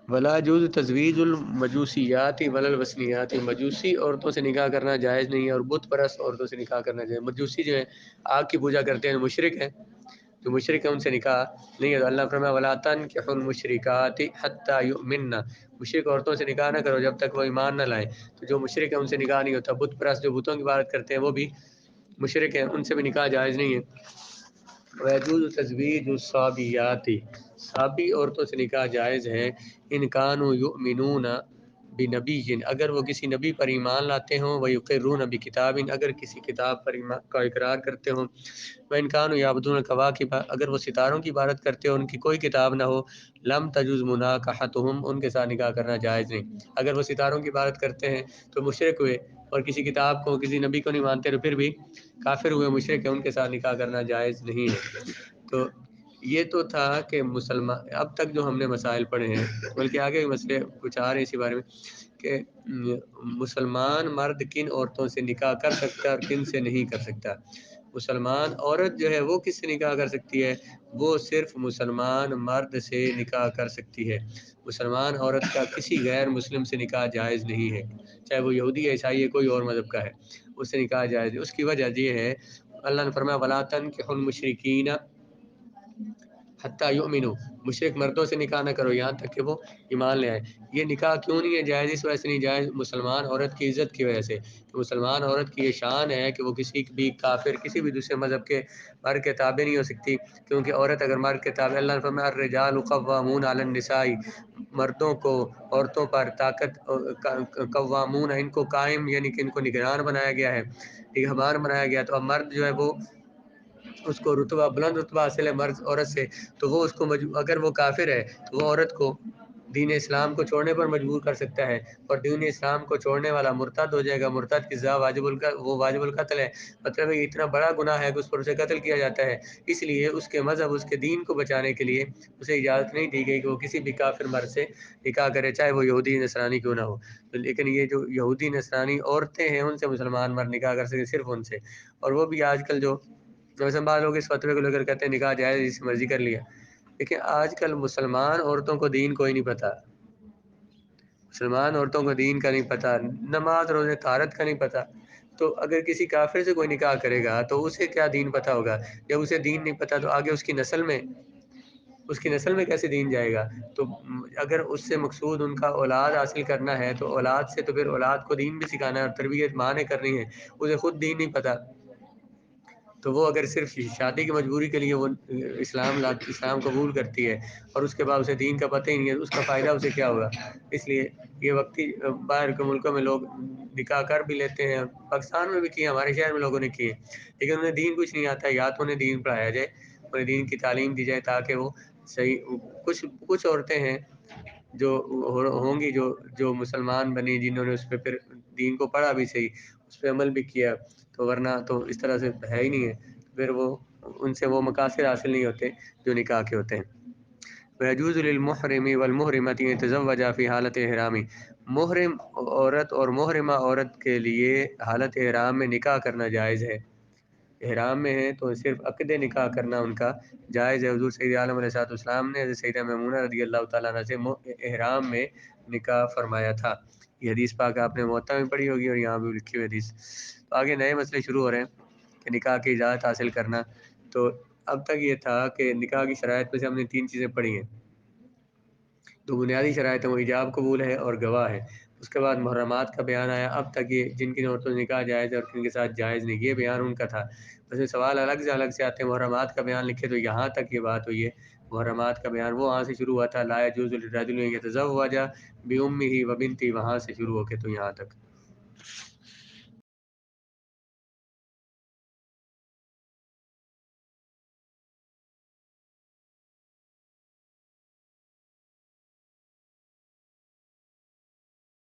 ولا جوز تزویج المجوسیات ولا الوثنیات، مجوسی عورتوں سے نکاح کرنا جائز نہیں ہے اور بت پرست عورتوں سے نکاح کرنا جائز۔ مجوسی جو ہے آگ کی پوجا کرتے ہیں، مشرک ہیں، جو مشرک ہیں ان سے نکاح نہیں ہے۔ تو اللہ فرمایا ولا تنکحوا المشرکات حتی یؤمنن، مشرک عورتوں سے نکاح نہ کرو جب تک وہ ایمان نہ لائیں۔ تو جو مشرک ہیں ان سے نکاح نہیں ہوتا۔ بت پرست جو بتوں کی عبادت کرتے ہیں وہ بھی مشرک ہیں، ان سے بھی نکاح جائز نہیں ہے۔ ویجوز تزویج الصابیات، صابی عورتوں سے نکاح جائز ہے، ان کانوا یؤمنون بنبی، اگر وہ کسی نبی پر ایمان لاتے ہوں، ویقرون بکتاب، اگر کسی کتاب پر ایمان کا اقرار کرتے ہوں، وان کانوا یعبدون الکواکب، اگر وہ ستاروں کی عبادت کرتے ہوں ان کی کوئی کتاب نہ ہو، لم تجوز مناکحتہم، ان کے ساتھ نکاح کرنا جائز نہیں۔ اگر وہ ستاروں کی عبادت کرتے ہیں تو مشرک ہوئے، اور کسی کتاب کو کسی نبی کو نہیں مانتے تو پھر بھی کافر ہوئے، مشرک ہیں، ان کے ساتھ نکاح کرنا جائز نہیں ہے۔ تو یہ تو تھا کہ مسلمان، اب تک جو ہم نے مسائل پڑھے ہیں، بلکہ آگے بھی مسئلے کچھ آ رہے ہیں اسی بارے میں کہ مسلمان مرد کن عورتوں سے نکاح کر سکتا ہے اور کن سے نہیں کر سکتا۔ مسلمان عورت جو ہے وہ کس سے نکاح کر سکتی ہے؟ وہ صرف مسلمان مرد سے نکاح کر سکتی ہے۔ مسلمان عورت کا کسی غیر مسلم سے نکاح جائز نہیں ہے، چاہے وہ یہودی ہے، عیسائی ہے، کوئی اور مذہب کا ہے، اس سے نکاح جائز ہے۔ اس کی وجہ یہ ہے اللہ نے فرمایا ولا تنکحوا المشرکین حتی یؤمنوا، مشرک مردوں سے نکاح نہ کرو یہاں تک کہ وہ ایمان لے آئے۔ یہ نکاح کیوں نہیں ہے جائز؟ اس وجہ سے نہیں جائز، مسلمان عورت کی عزت کی وجہ سے، کہ مسلمان عورت کی یہ شان ہے کہ وہ کسی بھی کافر، کسی بھی دوسرے مذہب کے مرد کے تابع نہیں ہو سکتی، کیونکہ عورت اگر مرد کے تابع، اللہ نے فرمایا الرجال قوامون علی النساء، مردوں کو عورتوں پر طاقت، قوامون، ان کو قائم یعنی کہ ان کو نگران بنایا گیا ہے، نگہبان بنایا گیا۔ تو اب مرد جو ہے وہ اس کو رتبہ، بلند رتبہ حاصل ہے مرد عورت سے، تو وہ اس کو اگر وہ کافر ہے تو وہ عورت کو دین اسلام کو چھوڑنے پر مجبور کر سکتا ہے، اور دین اسلام کو چھوڑنے والا مرتد ہو جائے گا۔ مرتد کی سزا وہ واجب القتل ہے، مطلب ہے اتنا بڑا گناہ ہے کہ اس پر اسے قتل کیا جاتا ہے۔ اس لیے اس کے مذہب، اس کے دین کو بچانے کے لیے اسے اجازت نہیں دی گئی کہ وہ کسی بھی کافر مرد سے نکاح کرے، چاہے وہ یہودی نصرانی کیوں نہ ہو۔ لیکن یہ جو یہودی نصرانی عورتیں ہیں ان سے مسلمان مرد نکاح کر سکتے، صرف ان سے۔ اور وہ بھی آج کل جو ویسے بعض لوگ اس فتوے کو لے کر کہتے ہیں نکاح جائز، جس مرضی کر لیا۔ لیکن آج کل مسلمان عورتوں کو دین کوئی نہیں پتہ، مسلمان عورتوں کو دین کا نہیں پتہ، نماز روزے طہارت کا نہیں پتہ۔ تو اگر کسی کافر سے کوئی نکاح کرے گا تو اسے کیا دین پتہ ہوگا؟ جب اسے دین نہیں پتہ تو آگے اس کی نسل میں کیسے دین جائے گا؟ تو اگر اس سے مقصود ان کا اولاد حاصل کرنا ہے تو اولاد سے تو پھر اولاد کو دین بھی سکھانا ہے اور تربیت ماں نے کرنی ہے، اسے خود دین نہیں پتہ۔ تو وہ اگر صرف شادی کی مجبوری کے لیے وہ اسلام قبول کرتی ہے اور اس کے بعد اسے دین کا پتہ ہی نہیں ہے، اس کا فائدہ اسے کیا ہوگا؟ اس لیے یہ وقتی باہر کے ملکوں میں لوگ نکاح کر بھی لیتے ہیں، پاکستان میں بھی کیے، ہمارے شہر میں لوگوں نے کیے، لیکن انہیں دین کچھ نہیں آتا ہے۔ یا تو انہیں دین پڑھایا جائے، انہیں دین کی تعلیم دی جائے تاکہ وہ صحیح۔ کچھ عورتیں ہیں جو ہوں گی جو مسلمان بنی، جنہوں نے اس پہ پھر دین کو پڑھا بھی صحیح، اس پہ عمل بھی کیا، تو ورنہ تو اس طرح سے ہے ہی نہیں ہے، پھر وہ ان سے وہ مقاصد حاصل نہیں ہوتے جو نکاح کے ہوتے ہیں۔ وَيَجُوزُ لِلْمُحْرِمِ وَالْمُحْرِمَةِ أَن يَتَزَوَّجَا فِي حَالَةِ إِحْرَامِ، محرم عورت اور محرمہ عورت کے لیے حالت احرام میں نکاح کرنا جائز ہے۔ احرام میں ہیں تو صرف عقد نکاح کرنا ان کا جائز ہے۔ حضور سید عالم علیہ الصلوۃ والسلام نے حضرت سیدہ میمونہ رضی اللہ تعالیٰ عنہ سے احرام میں نکاح فرمایا تھا۔ یہ حدیث پاک آپ نے موطا میں پڑھی ہوگی اور یہاں بھی لکھی ہوئی حدیث۔ تو آگے نئے مسئلے شروع ہو رہے ہیں کہ نکاح کی اجازت حاصل کرنا۔ تو اب تک یہ تھا کہ نکاح کی شرائط میں سے ہم نے 3 چیزیں پڑھی ہیں۔ دو بنیادی شرائط ہیں، وہ ایجاب قبول ہے اور گواہ ہے۔ اس کے بعد محرمات کا بیان آیا۔ اب تک یہ جن کی عورتوں سے نکاح جائز ہے اور کن کے ساتھ جائز نہیں، یہ بیان ان کا تھا۔ بس میں سوال الگ سے آتے ہیں۔ محرمات کا بیان لکھے تو یہاں تک یہ بات ہوئی ہے۔ محرمات کا بیان وہ وہاں سے شروع ہوا تھا، لا یجوز للرجل ان یتزوج بأمہ وبنتہ، وہاں سے شروع ہو کے تو یہاں تک۔